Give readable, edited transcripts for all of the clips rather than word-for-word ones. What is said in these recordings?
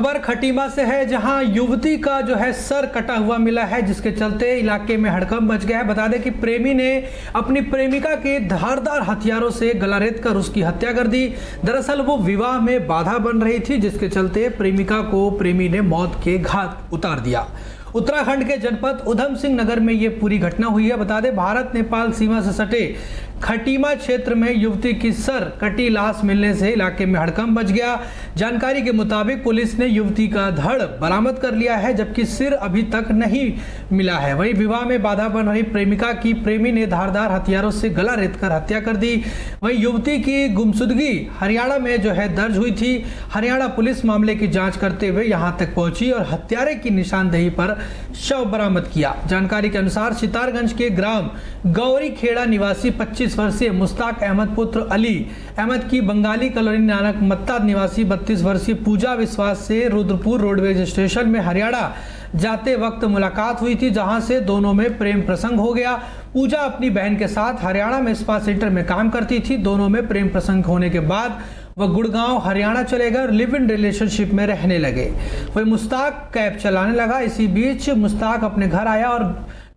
खबर खटीमा से है, जहां युवती का जो है सर कटा हुआ मिला है, जिसके चलते इलाके में हड़कंप मच गया है। बता दें कि प्रेमी ने अपनी प्रेमिका के धारदार हथियारों से गला रेत कर उसकी हत्या कर दी। दरअसल वो विवाह में बाधा बन रही थी, जिसके चलते प्रेमिका को प्रेमी ने मौत के घाट उतार दिया। उत्तराखंड के जनपद उधम सिंह नगर में ये पूरी घटना हुई है। बता दें, भारत नेपाल सीमा से सटे खटीमा क्षेत्र में युवती की सर कटी लाश मिलने से इलाके में हड़कंप मच गया। जानकारी के मुताबिक पुलिस ने युवती का धड़ बरामद कर लिया है, जबकि सिर अभी तक नहीं मिला है। वहीं विवाह में बाधा बन रही प्रेमिका की प्रेमी ने धारदार हथियारों से गला रेत कर हत्या कर दी। वहीं युवती की गुमशुदगी हरियाणा में जो है दर्ज हुई थी। हरियाणा पुलिस मामले की जांच करते हुए यहां तक पहुंची और हत्यारे की निशानदेही पर शव बरामद किया। जानकारी के अनुसार सितारगंज के ग्राम गौरी खेड़ा निवासी 25 वर्षीय मुश्ताक अहमद पुत्र अली अहमद की बंगाली कॉलोनी नानक मत्ता निवासी 32 वर्षीय पूजा विश्वास से रुद्रपुर रोडवेज स्टेशन में हरियाणा जाते वक्त मुलाकात हुई थी, जहां से दोनों में प्रेम प्रसंग हो गया। पूजा अपनी बहन के साथ हरियाणा में स्पा सेंटर में काम करती थी। दोनों में प्रेम प्रसंग होने के बाद वह गुड़गांव हरियाणा चले गए और लिव इन रिलेशनशिप में रहने लगे। वही मुश्ताक कैब चलाने लगा। इसी बीच मुश्ताक अपने घर आया और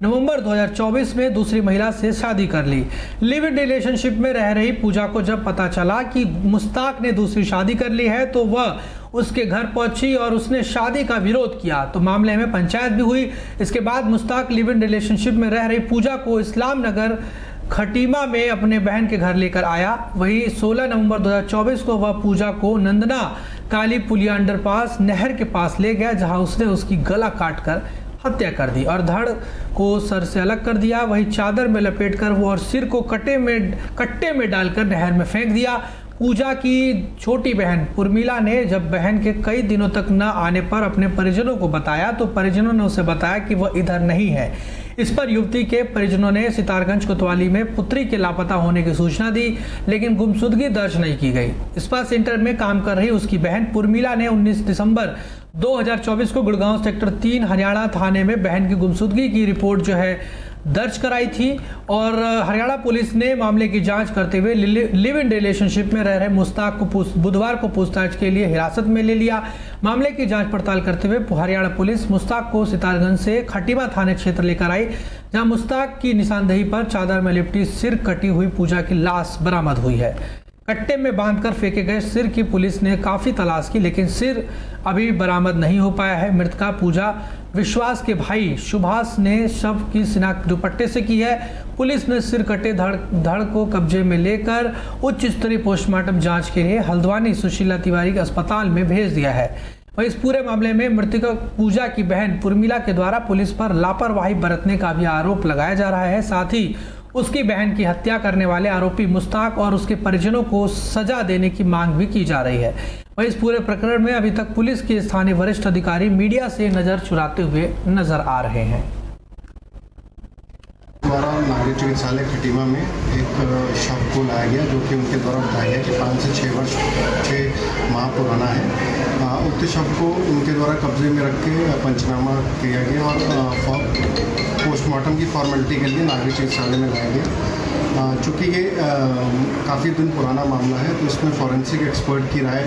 नवंबर 2024 में दूसरी महिला से शादी कर ली। लिव इन रिलेशनशिप में रह रही पूजा को जब पता चला कि मुश्ताक ने दूसरी शादी कर ली है, तो वह उसके घर पहुंची और उसने शादी का विरोध किया, तो मामले में पंचायत भी हुई। इसके बाद मुश्ताक लिव इन रिलेशनशिप में रह रही पूजा को इस्लाम नगर खटीमा में अपने बहन के घर लेकर आया। वही 16 नवंबर 2024 को वह पूजा को नंदना काली पुलिया अंडरपास नहर के पास ले गया, जहां उसने उसकी गला काटकर हत्या कर दी और धड़ को सर से अलग कर दिया। वही चादर में लपेटकर वो और सिर को कट्टे में डालकर नहर में फेंक दिया। पूजा की छोटी बहन उर्मिला ने जब बहन के कई दिनों तक न आने पर अपने परिजनों को बताया, तो परिजनों ने उसे बताया कि वह इधर नहीं है। इस पर युवती के परिजनों ने सितारगंज कोतवाली में पुत्री के लापता होने की सूचना दी, लेकिन गुमशुदगी दर्ज नहीं की गई। स्पा सेंटर में काम कर रही उसकी बहन उर्मिला ने 19 दिसंबर 2024 को गुड़गांव सेक्टर 3 हरियाणा थाने में बहन की गुमशुदगी की रिपोर्ट जो है दर्ज कराई थी और हरियाणा पुलिस ने मामले की जांच करते हुए लिव इन रिलेशनशिप में रह रहे मुश्ताक को बुधवार को पूछताछ के लिए हिरासत में ले लिया। मामले की जांच पड़ताल करते हुए हरियाणा पुलिस मुश्ताक को सितारगंज से खटीमा थाने क्षेत्र लेकर आई, जहां मुश्ताक की निशानदेही पर चादर में लिपटी सिर कटी हुई पूजा की लाश बरामद हुई है। कट्टे में बांधकर फेंके गए सिर की पुलिस ने काफी तलाश की, लेकिन सिर अभी बरामद नहीं हो पाया है। मृतका पूजा विश्वास के भाई सुभाष ने शव की शिनाख्त दुपट्टे से की है। पुलिस ने सिर कटे धड़ को कब्जे में लेकर उच्च स्तरीय पोस्टमार्टम जांच के लिए हल्द्वानी सुशीला तिवारी के अस्पताल में भेज दिया है। वहीं इस पूरे मामले में मृतका पूजा की बहन उर्मिला के द्वारा पुलिस पर लापरवाही बरतने का भी आरोप लगाया जा रहा है। साथ ही उसकी बहन की हत्या करने वाले आरोपी मुश्ताक और उसके परिजनों को सजा देने की मांग भी की जा रही है। वहीं इस पूरे प्रकरण में अभी तक पुलिस के स्थानीय वरिष्ठ अधिकारी मीडिया से नजर चुराते हुए नजर आ रहे हैं। द्वारा नागरिक चिकित्सालय खटीमा में एक शव को लाया गया, जो कि उनके द्वारा बताया गया कि 5 से 6 माह पुराना है। उक्त शव को उनके द्वारा कब्जे में रख के पंचनामा किया गया और पोस्टमार्टम की फॉर्मेलिटी के लिए नागरिक चिकित्सालय में लाया गया। चूँकि ये काफ़ी दिन पुराना मामला है, तो इसमें फॉरेंसिक एक्सपर्ट की राय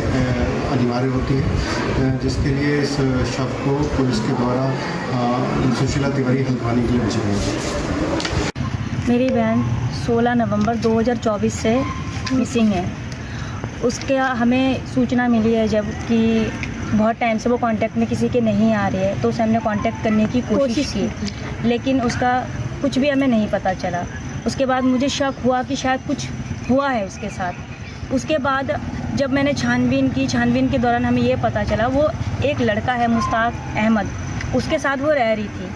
अनिवार्य होती है, जिसके लिए इस शव को पुलिस के द्वारा सुशीला तिवारी हल्द्वानी के लिए भेजा गया। मेरी बहन 16 नवंबर 2024 से मिसिंग है। उसके हमें सूचना मिली है जब कि बहुत टाइम से वो कांटेक्ट में किसी के नहीं आ रही है, तो उसे हमने कांटेक्ट करने की कोशिश की, लेकिन उसका कुछ भी हमें नहीं पता चला। उसके बाद मुझे शक हुआ कि शायद कुछ हुआ है उसके साथ। उसके बाद जब मैंने छानबीन के दौरान हमें ये पता चला वो एक लड़का है मुश्ताक अहमद, उसके साथ वो रह रही थी।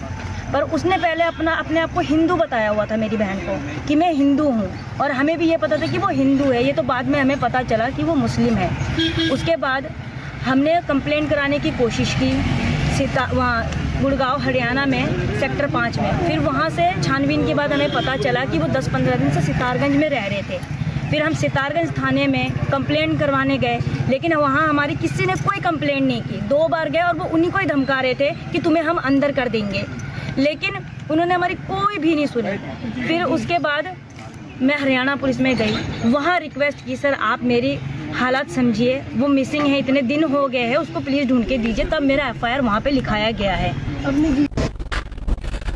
पर उसने पहले अपने आप को हिंदू बताया हुआ था मेरी बहन को कि मैं हिंदू हूँ, और हमें भी ये पता था कि वो हिंदू है। ये तो बाद में हमें पता चला कि वो मुस्लिम है। उसके बाद हमने कंप्लेंट कराने की कोशिश की वहाँ गुड़गांव हरियाणा में सेक्टर 5 में। फिर वहाँ से छानबीन के बाद हमें पता चला कि वो 10-15 दिन से सितारगंज में रह रहे थे। फिर हम सितारगंज थाने में कंप्लेंट करवाने गए, लेकिन वहाँ हमारी किसी ने कोई कंप्लेंट नहीं की। 2 बार गए और वो उन्हीं को ही धमका रहे थे कि तुम्हें हम अंदर कर देंगे, लेकिन उन्होंने हमारी कोई भी नहीं सुनी। फिर उसके बाद मैं हरियाणा पुलिस में गई, वहाँ रिक्वेस्ट की, सर आप मेरी हालात समझिए, वो मिसिंग है, इतने दिन हो गए हैं, उसको प्लीज़ ढूंढ के दीजिए। तब मेरा एफआईआर वहाँ पे लिखाया गया है।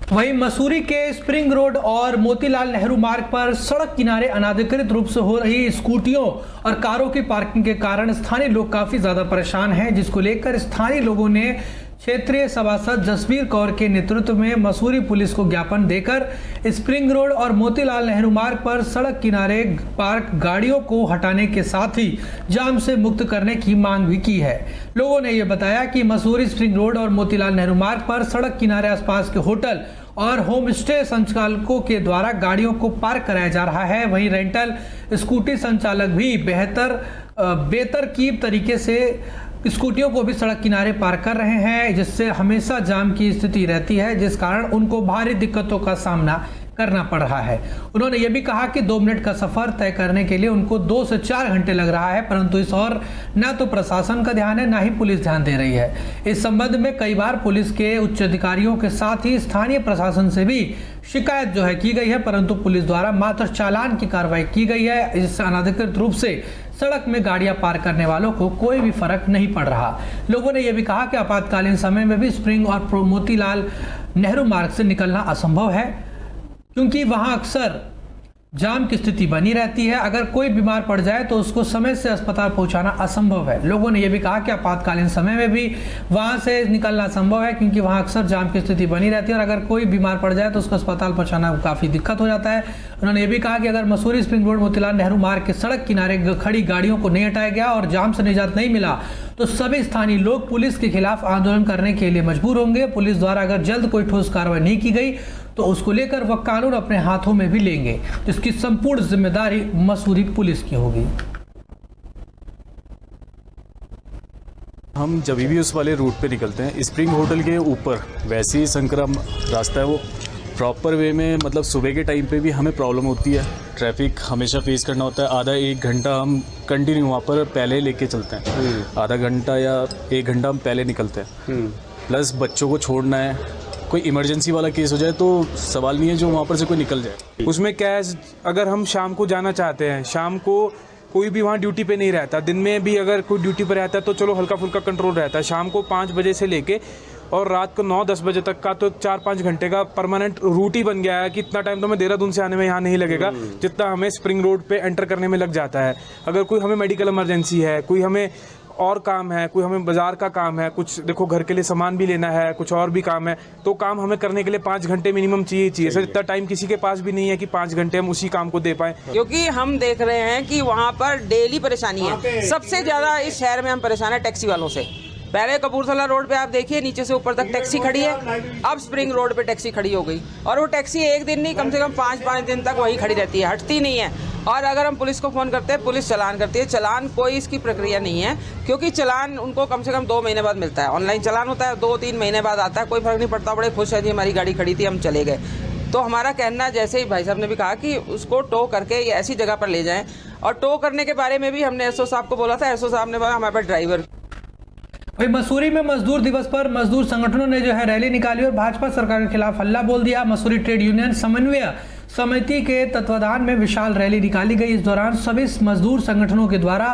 वहीं मसूरी के स्प्रिंग रोड और मोतीलाल नेहरू मार्ग पर सड़क किनारे अनाधिकृत रूप से हो रही स्कूटियों और कारों की पार्किंग के कारण स्थानीय लोग काफी ज्यादा परेशान हैं, जिसको लेकर स्थानीय लोगों ने क्षेत्रीय सभासद जसवीर कौर के नेतृत्व में मसूरी पुलिस को ज्ञापन देकर स्प्रिंग रोड और मोतीलाल नेहरू मार्ग पर सड़क किनारे पार्क गाड़ियों को हटाने के साथ ही जाम से मुक्त करने की मांग भी की है। लोगों ने यह बताया कि मसूरी स्प्रिंग रोड और मोतीलाल नेहरू मार्ग पर सड़क किनारे आसपास के होटल और होम स्टे संचालकों के द्वारा गाड़ियों को पार्क कराया जा रहा है। वहीं रेंटल स्कूटी संचालक भी बेतरकीब तरीके से स्कूटियों को भी सड़क किनारे पार्क कर रहे हैं, जिससे हमेशा जाम की स्थिति रहती है, जिस कारण उनको भारी दिक्कतों का सामना करना पड़ रहा है। उन्होंने ये भी कहा कि 2 मिनट का सफर तय करने के लिए उनको 2 से 4 घंटे लग रहा है, परंतु इस और न तो प्रशासन का ध्यान है, न ही पुलिस ध्यान दे रही है। इस संबंध में कई बार पुलिस के उच्च अधिकारियों के साथ ही स्थानीय प्रशासन से भी शिकायत की गई है, परंतु पुलिस द्वारा मात्र चालान की कार्रवाई की गई है। इससे अनाधिकृत रूप से सड़क में गाड़ियां पार्क करने वालों को कोई भी फर्क नहीं पड़ रहा। लोगों ने यह भी कहा कि आपातकालीन समय में भी स्प्रिंग और मोतीलाल नेहरू मार्ग से निकलना असंभव है, क्योंकि वहां अक्सर जाम की स्थिति बनी रहती है। अगर कोई बीमार पड़ जाए तो उसको समय से अस्पताल पहुंचाना असंभव है। लोगों ने यह भी कहा कि आपातकालीन समय में भी वहां से निकलना संभव है, क्योंकि वहां अक्सर जाम की स्थिति बनी रहती है और अगर कोई बीमार पड़ जाए तो उसको अस्पताल पहुंचाना काफ़ी दिक्कत हो जाता है। उन्होंने ये भी कहा कि अगर मसूरी स्प्रिंग रोड मोतीलाल नेहरू मार्ग के सड़क किनारे खड़ी गाड़ियों को नहीं हटाया गया और जाम से निजात नहीं मिला तो सभी स्थानीय लोग पुलिस के खिलाफ आंदोलन करने के लिए मजबूर होंगे। पुलिस द्वारा अगर जल्द कोई ठोस कार्रवाई नहीं की गई तो उसको लेकर वह कानून अपने हाथों में भी लेंगे, जिसकी संपूर्ण जिम्मेदारी मसूरी पुलिस की होगी। हम जब भी उस वाले रूट पे निकलते हैं, स्प्रिंग होटल के ऊपर वैसे ही संक्रम रास्ता है, वो प्रॉपर वे में मतलब सुबह के टाइम पे भी हमें प्रॉब्लम होती है, ट्रैफिक हमेशा फेस करना होता है। आधा 1 घंटा हम कंटिन्यू वहाँ पर पहले लेके चलते हैं, आधा घंटा या 1 घंटा हम पहले निकलते हैं। प्लस बच्चों को छोड़ना है, कोई इमरजेंसी वाला केस हो जाए तो सवाल नहीं है जो वहाँ पर से कोई निकल जाए। उसमें क्या है, अगर हम शाम को जाना चाहते हैं, शाम को कोई भी वहाँ ड्यूटी पे नहीं रहता, दिन में भी अगर कोई ड्यूटी पे रहता है तो चलो हल्का फुल्का कंट्रोल रहता है। शाम को 5 बजे से लेके और रात को 9-10 बजे तक का तो 4-5 घंटे का परमानेंट रूट ही बन गया है कि इतना टाइम तो हमें देहरादून से आने में यहाँ नहीं लगेगा जितना हमें स्प्रिंग रोड पे एंटर करने में लग जाता है। अगर कोई हमें मेडिकल इमरजेंसी है, कोई हमें और काम है, कोई हमें बाजार का काम है, कुछ देखो घर के लिए सामान भी लेना है, कुछ और भी काम है, तो काम हमें करने के लिए 5 घंटे मिनिमम चाहिए। सर इतना टाइम किसी के पास भी नहीं है कि 5 घंटे हम उसी काम को दे पाएं, क्योंकि हम देख रहे हैं कि वहाँ पर डेली परेशानी है। सबसे ज़्यादा इस शहर में हम परेशान है टैक्सी वालों से। पहले कपूरथला रोड पे आप देखिए नीचे से ऊपर तक टैक्सी खड़ी है, अब स्प्रिंग रोड पे टैक्सी खड़ी हो गई और वो टैक्सी एक दिन नहीं कम से कम 5-5 दिन तक वहीं खड़ी रहती है, हटती नहीं है। और अगर हम पुलिस को फ़ोन करते हैं, पुलिस चालान करती है। चालान कोई इसकी प्रक्रिया नहीं है, क्योंकि चालान उनको कम से कम 2 महीने बाद मिलता है। ऑनलाइन चालान होता है, 2-3 महीने बाद आता है, कोई फ़र्क नहीं पड़ता। बड़े खुश है जी हमारी गाड़ी खड़ी थी, हम चले गए। तो हमारा कहना, जैसे ही भाई साहब ने भी कहा कि उसको टो करके ये ऐसी जगह पर ले जाएं, और टो करने के बारे में भी हमने एसओ साहब को बोला था। एसओ साहब ने बोला हमारे पास ड्राइवर। वही मसूरी में मजदूर दिवस पर मजदूर संगठनों ने रैली निकाली और भाजपा सरकार के खिलाफ हल्ला बोल दिया। मसूरी ट्रेड यूनियन समन्वय समिति के तत्वाधान में विशाल रैली निकाली गई। इस दौरान सभी मजदूर संगठनों के द्वारा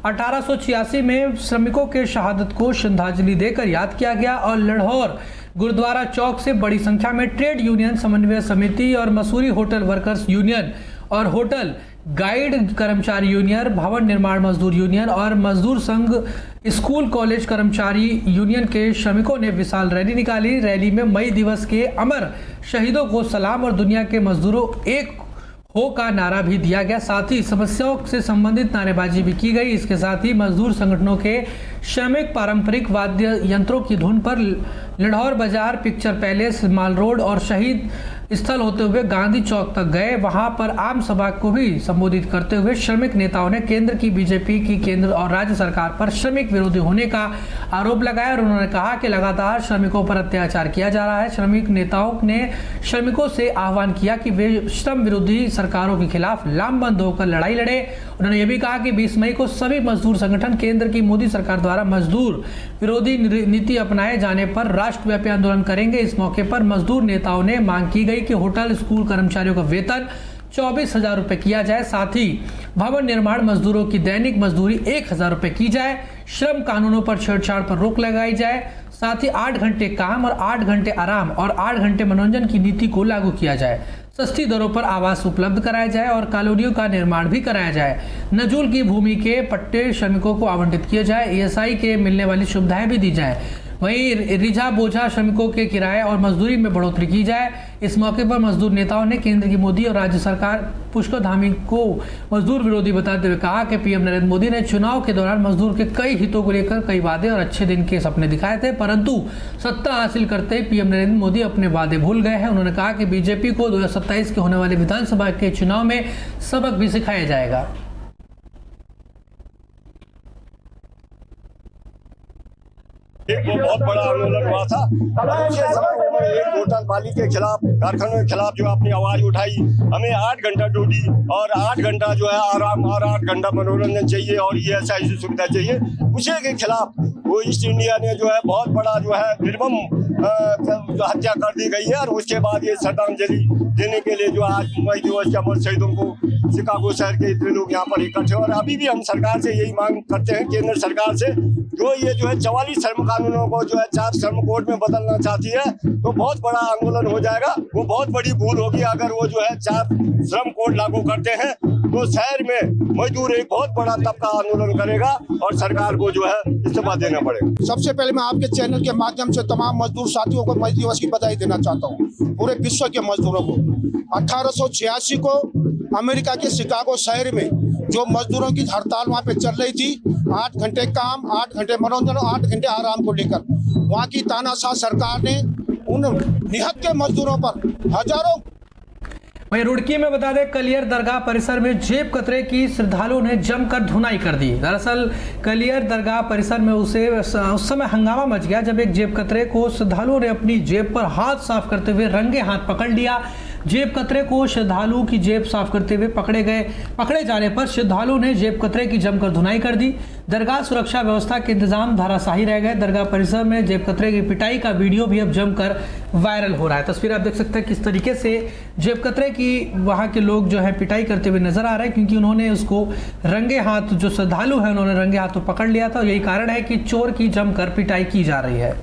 1886 में श्रमिकों के शहादत को श्रद्धांजलि देकर याद किया गया और लड़हौर गुरुद्वारा चौक से बड़ी संख्या में ट्रेड यूनियन समन्वय समिति और मसूरी होटल वर्कर्स यूनियन और होटल गाइड कर्मचारी यूनियन, भवन निर्माण मजदूर यूनियन और मजदूर संघ, स्कूल कॉलेज कर्मचारी यूनियन के श्रमिकों ने विशाल रैली निकाली। रैली में मई दिवस के अमर शहीदों को सलाम और दुनिया के मजदूरों एक हो का नारा भी दिया गया। साथ ही समस्याओं से संबंधित नारेबाजी भी की गई। इसके साथ ही मजदूर संगठनों के श्रमिक पारंपरिक वाद्य यंत्रों की धुन पर लड़हौर बाजार, पिक्चर पैलेस, माल रोड और शहीद स्थल होते हुए गांधी चौक तक गए। वहां पर आम सभा को भी संबोधित करते हुए श्रमिक नेताओं ने केंद्र की बीजेपी की केंद्र और राज्य सरकार पर श्रमिक विरोधी होने का आरोप लगाया और उन्होंने कहा कि लगातार श्रमिकों पर अत्याचार किया जा रहा है। श्रमिक नेताओं ने श्रमिकों से आह्वान किया कि वे श्रम विरोधी सरकारों के खिलाफ लामबंद होकर लड़ाई लड़े। उन्होंने ये भी कहा कि 20 मई को सभी मजदूर संगठन केंद्र की मोदी सरकार द्वारा मजदूर विरोधी नीति अपनाए जाने पर राष्ट्रव्यापी आंदोलन करेंगे। इस मौके पर मजदूर नेताओं ने मांग की गई कि होटल, स्कूल कर्मचारियों का वेतन 24,000 रुपये किया जाए। साथ ही भवन निर्माण मजदूरों की दैनिक मजदूरी 1,000 रुपये की जाए। श्रम कानूनों पर छेड़छाड़ पर रोक लगाई जाए। साथ ही 8 घंटे काम और 8 घंटे आराम और 8 घंटे मनोरंजन की नीति को लागू किया जाए। सस्ती दरों पर आवास उपलब्ध कराया जाए और कॉलोनियों का निर्माण भी कराया जाए। नजूल की भूमि के पट्टे श्रमिकों को आवंटित किए जाए। ESI के मिलने वाली सुविधाएं भी दी जाए। वहीं रिझा बोझा श्रमिकों के किराए और मजदूरी में बढ़ोतरी की जाए। इस मौके पर मजदूर नेताओं ने केंद्र की मोदी और राज्य सरकार पुष्कर धामी को मजदूर विरोधी बताते हुए कहा कि पीएम नरेंद्र मोदी ने चुनाव के दौरान मजदूर के कई हितों को लेकर कई वादे और अच्छे दिन के सपने दिखाए थे, परंतु सत्ता हासिल करते ही पीएम नरेंद्र मोदी अपने वादे भूल गए हैं। उन्होंने कहा कि बीजेपी को 2027 के होने वाले विधानसभा के चुनाव में सबक भी सिखाया जाएगा। एक बहुत बड़ा आंदोलन हुआ था। उसके समय उन्होंने एक होटल मालिक के खिलाफ, कारखानों के खिलाफ जो अपनी आवाज उठाई। हमें 8 घंटा ड्यूटी और 8 घंटा जो है आराम और 8 घंटा मनोरंजन चाहिए और ये ऐसी सुविधा चाहिए। उसी के खिलाफ वो ईस्ट इंडिया ने जो है बहुत बड़ा जो है निर्मम हत्या कर दी गई है। और उसके बाद ये श्रद्धांजलि देने के लिए जो आज मई दिवस के अमर शहीदों को शिकागो शहर के इतने लोग यहाँ पर इकट्ठे। और अभी भी हम सरकार से यही मांग करते हैं, केंद्र सरकार से, जो ये जो है 44 श्रम कानूनों को जो है 4 श्रम कोड में बदलना चाहती है, तो बहुत बड़ा आंदोलन हो जाएगा। वो बहुत बड़ी भूल होगी अगर वो जो है 4 श्रम कोड लागू करते हैं, तो शहर में मजदूर एक बहुत बड़ा तबका आंदोलन करेगा और सरकार को जो है इस्तीफा देना पड़ेगा। सबसे पहले मैं आपके चैनल के माध्यम से तमाम मजदूर साथियों को मजदूर दिवस की बधाई देना चाहता हूँ, पूरे विश्व के मजदूरों को। 1886 को अमेरिका के शिकागो शहर में जो मजदूरों की हड़ताल वहाँ पे चल रही थी, 8 घंटे काम, 8 घंटे मनोरंजन और 8 घंटे आराम को लेकर, वहाँ की तानाशाह सरकार ने उन निहत्थे मजदूरों पर हजारों। वहीं रुड़की में बता दें, कलियर दरगाह परिसर में जेब कतरे की श्रद्धालुओं ने जमकर धुनाई कर दी। दरअसल कलियर दरगाह परिसर में उस समय हंगामा मच गया जब एक जेब कतरे को श्रद्धालुओं ने अपनी जेब पर हाथ साफ करते हुए रंगे हाथ पकड़ लिया। जेब कतरे को श्रद्धालुओं की जेब साफ करते हुए पकड़े जाने पर श्रद्धालुओं ने जेब कतरे की जमकर धुनाई कर दी। दरगाह सुरक्षा व्यवस्था के इंतजाम धराशाही रह गए। दरगाह परिसर में जेब कतरे की पिटाई का वीडियो भी अब जमकर वायरल हो रहा है। तस्वीर आप देख सकते हैं किस तरीके से जेब कतरे की वहां के लोग जो है पिटाई करते हुए नजर आ रहे हैं, क्योंकि उन्होंने उसको रंगे हाथ, जो श्रद्धालु है उन्होंने रंगे हाथों पकड़ लिया था। यही कारण है कि चोर की जमकर पिटाई की जा रही है।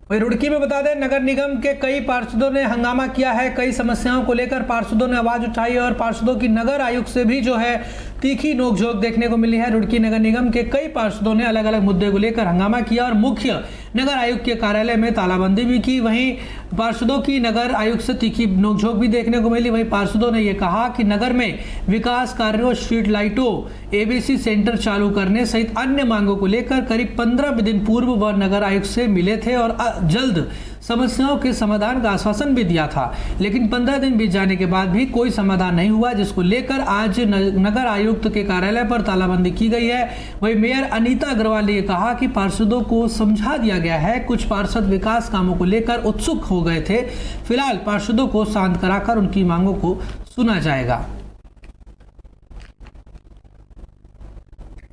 वहीं रुड़की में बता दें, नगर निगम के कई पार्षदों ने हंगामा किया है। कई समस्याओं को लेकर पार्षदों ने आवाज उठाई और पार्षदों की नगर आयुक्त से भी जो है तीखी नोकझोंक देखने को मिली है। रुड़की नगर निगम के कई पार्षदों ने अलग अलग मुद्दे को लेकर हंगामा किया और मुख्य नगर आयुक्त के कार्यालय में तालाबंदी भी की। वहीं पार्षदों की नगर आयुक्त से तीखी नोकझोंक भी देखने को मिली। वहीं पार्षदों ने यह कहा कि नगर में विकास कार्यों, स्ट्रीट लाइटों, ABC सेंटर चालू करने सहित अन्य मांगों को लेकर करीब 15 दिन पूर्व वह नगर आयुक्त से मिले थे और जल्द समस्याओं के समाधान का आश्वासन भी दिया था, लेकिन 15 दिन बीत जाने के बाद भी कोई समाधान नहीं हुआ, जिसको लेकर आज नगर आयुक्त के कार्यालय पर तालाबंदी की गई है। वहीं मेयर अनीता अग्रवाल ने कहा कि पार्षदों को समझा दिया गया है। कुछ पार्षद विकास कामों को लेकर उत्सुक हो गए थे। फिलहाल पार्षदों को शांत कराकर उनकी मांगों को सुना जाएगा।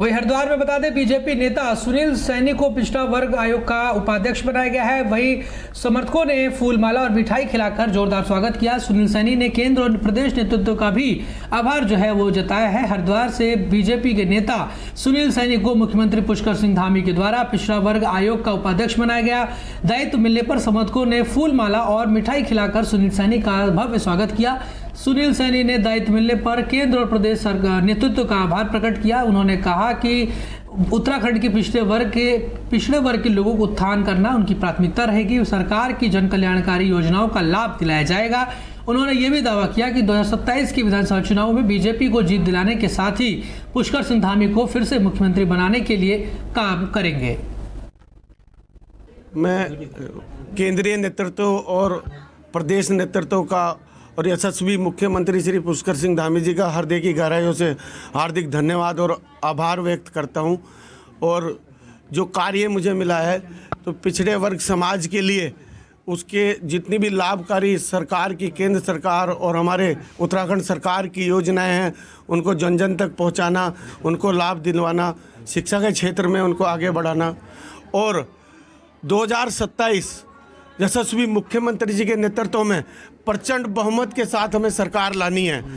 वही हरिद्वार में बता दें, बीजेपी नेता सुनील सैनी को पिछड़ा वर्ग आयोग का उपाध्यक्ष बनाया गया है। वही समर्थकों ने फूलमाला और मिठाई खिलाकर जोरदार स्वागत किया। सुनील सैनी ने केंद्र और प्रदेश नेतृत्व का भी आभार जो है वो जताया है। हरिद्वार से बीजेपी के नेता सुनील सैनी को मुख्यमंत्री पुष्कर सिंह धामी के द्वारा पिछड़ा वर्ग आयोग का उपाध्यक्ष बनाया गया। दायित्व मिलने पर समर्थकों ने फूलमाला और मिठाई खिलाकर सुनील सैनी का भव्य स्वागत किया। सुनील सैनी ने दायित्व मिलने पर केंद्र और प्रदेश सरकार नेतृत्व का आभार प्रकट किया। उन्होंने कहा कि उत्तराखंड के पिछड़े वर्ग के लोगों को उत्थान करना उनकी प्राथमिकता रहेगी। सरकार की जन कल्याणकारी योजनाओं का लाभ दिलाया जाएगा। उन्होंने ये भी दावा किया कि 2027 के विधानसभा चुनाव में बीजेपी को जीत दिलाने के साथ ही पुष्कर सिंह धामी को फिर से मुख्यमंत्री बनाने के लिए काम करेंगे। मैं केंद्रीय नेतृत्व और प्रदेश नेतृत्व का और यशस्वी मुख्यमंत्री श्री पुष्कर सिंह धामी जी का हृदय की गहराइयों से हार्दिक धन्यवाद और आभार व्यक्त करता हूं। और जो कार्य मुझे मिला है तो पिछड़े वर्ग समाज के लिए उसके जितनी भी लाभकारी सरकार की, केंद्र सरकार और हमारे उत्तराखंड सरकार की योजनाएं हैं, उनको जन जन तक पहुंचाना, उनको लाभ दिलवाना, शिक्षा के क्षेत्र में उनको आगे बढ़ाना। और 2027 यशस्वी मुख्यमंत्री जी के नेतृत्व में प्रचंड बहुमत के साथ हमें सरकार लानी है।